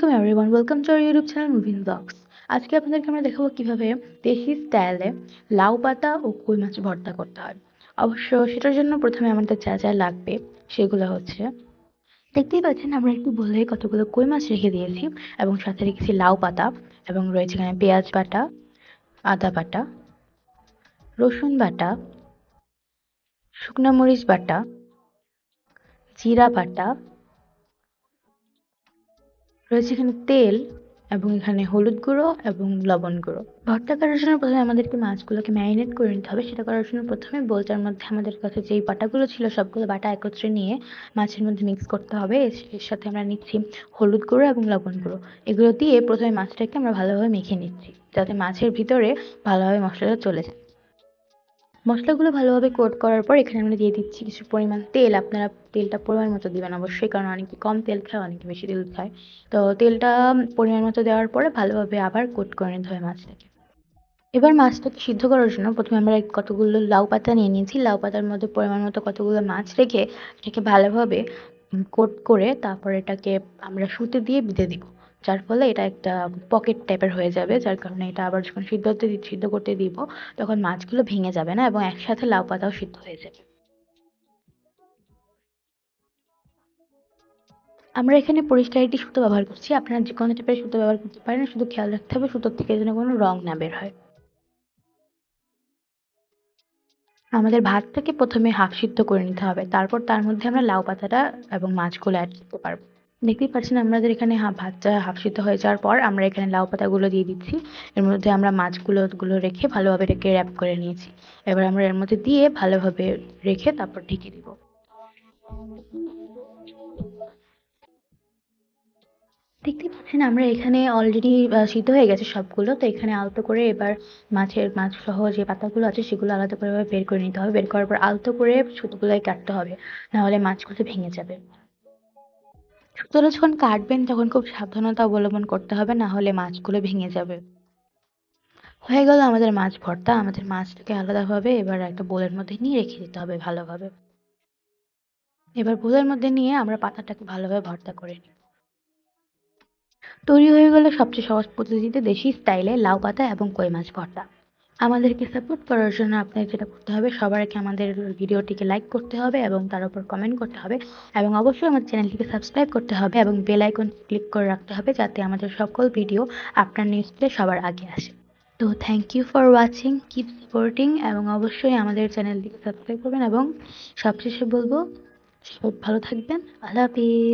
Welcome everyone, welcome to our YouTube channel Movin Vlogs. আজকে আপনাদেরকে আমরা দেখাবো কিভাবে দেশি স্টাইলে লাউ পাতা ও কই মাছ ভর্তা করতে হয়। অবশ্য সেটার জন্য প্রথমে আমাদের যা যা লাগবে সেগুলো হচ্ছে, দেখতেই পাচ্ছেন আমরা একটু বলে কতগুলো কই মাছ রেখে দিয়েছি এবং সাথে রেখেছি লাউ পাতা এবং রয়েছে এখানে পেঁয়াজ বাটা, আদা বাটা, রসুন বাটা, শুকনো মরিচ বাটা, জিরা বাটা, রয়েছে এখানে তেল এবং এখানে হলুদ গুঁড়ো এবং লবণ গুঁড়ো। ভর্তা করার জন্য প্রথমে আমাদেরকে মাছগুলোকে ম্যারিনেট করে নিতে হবে। সেটা করার জন্য প্রথমে বোলটার মধ্যে আমাদের কাছে যেই বাটাগুলো ছিল সবগুলো বাটা একত্রে নিয়ে মাছের মধ্যে মিক্স করতে হবে। এর সাথে আমরা নিচ্ছি হলুদ গুঁড়ো এবং লবণ গুঁড়ো। এগুলো দিয়ে প্রথমে মাছটাকে আমরা ভালোভাবে মেখে নিচ্ছি যাতে মাছের ভিতরে ভালোভাবে মশলাটা চলে যায়। মশলাগুলো ভালোভাবে কোট করার পর এখানে আমরা দিয়ে দিচ্ছি কিছু পরিমাণ তেল। আপনারা তেলটা পরিমাণ মতো দিবেন অবশ্যই, কারণ অনেকে কম তেল খায়, অনেকে বেশি তেল খায়। তো তেলটা পরিমাণ মতো দেওয়ার পরে ভালোভাবে আবার কোট করে নিতে হবে মাছটাকে। এবার মাছটাকে সিদ্ধ করার জন্য প্রথমে আমরা কতগুলো লাউ পাতা নিয়ে নিয়েছি। লাউ পাতার মধ্যে পরিমাণ মতো কতগুলো মাছ রেখে এটাকে ভালোভাবে কোট করে তারপর এটাকে আমরা সুতো দিয়ে বেঁধে দিব, যার ফলে এটা একটা পকেট টাইপের হয়ে যাবে। যার কারণে এটা আবার যখন সিদ্ধ করতে দিব তখন মাছগুলো ভেঙে যাবে না এবং একসাথে লাউ পাতাও সিদ্ধ হয়ে যাবে। আমরা এখানে পরিষ্কার একটি সুতো ব্যবহার করছি। আপনারা যে কোনো টাইপের সুতো ব্যবহার করতে পারেন, শুধু খেয়াল রাখতে হবে সুতোর থেকে যেন কোনো রং না বের হয়। আমাদের ভাতটাকে প্রথমে হাফ সিদ্ধ করে নিতে হবে, তারপর তার মধ্যে আমরা লাউ পাতাটা এবং মাছগুলো অ্যাড করতে পারবো। দেখতেই পাচ্ছেন আমাদের এখানে ভাতটা হাফ সিদ্ধ হয়ে যাওয়ার পর আমরা এখানে লাউ পাতাগুলো দিয়ে দিচ্ছি। এর মধ্যে আমরা মাছগুলো রেখে ভালোভাবে এটাকে র্যাপ করে নিয়েছি। এবার আমরা এর মধ্যে দিয়ে ভালোভাবে রেখে তারপর ঢেকে দিব। দেখতেই পাচ্ছেন আমরা এখানে অলরেডি সিদ্ধ হয়ে গেছে সবগুলো। তো এখানে আলতো করে এবার মাছ সহ যে পাতাগুলো আছে সেগুলো আলাদা করে এবার বের করে নিতে হবে। বের করার পর আলতো করে সুতোগুলোয় কাটতে হবে, না হলে মাছগুলো ভেঙে যাবে। সুতোটা যখন কাটবেন তখন খুব সাবধানতা অবলম্বন করতে হবে, না হলে মাছগুলো ভেঙে যাবে। হয়ে গেল আমাদের মাছ ভর্তা। আমাদের মাছটাকে আলাদাভাবে এবার একটা বোলের মধ্যে নিয়ে রেখে দিতে হবে ভালোভাবে। এবার বোলের মধ্যে নিয়ে আমরা পাতাটাকে ভালোভাবে ভর্তা করে নিই। তৈরি হয়ে গেল সবচেয়ে সহজ পদ্ধতিতে দেশি স্টাইলে লাউ পাতা এবং কই মাছ ভর্তা। আমাদেরকে সাপোর্ট করার জন্য আপনাকে যেটা করতে হবে, সবার আগে আমাদের ভিডিওটিকে লাইক করতে হবে এবং তার উপর কমেন্ট করতে হবে এবং অবশ্যই আমার চ্যানেলটিকে সাবস্ক্রাইব করতে হবে এবং বেল আইকন ক্লিক করে রাখতে হবে যাতে আমাদের সকল ভিডিও আপনার নিউজে সবার আগে আসে। তো thank you for watching, keep supporting এবং অবশ্যই আমাদের চ্যানেলটিকে সাবস্ক্রাইব করবেন এবং সবশেষে বলবো সবাই ভালো থাকবেন। আল্লাহ হাফিজ।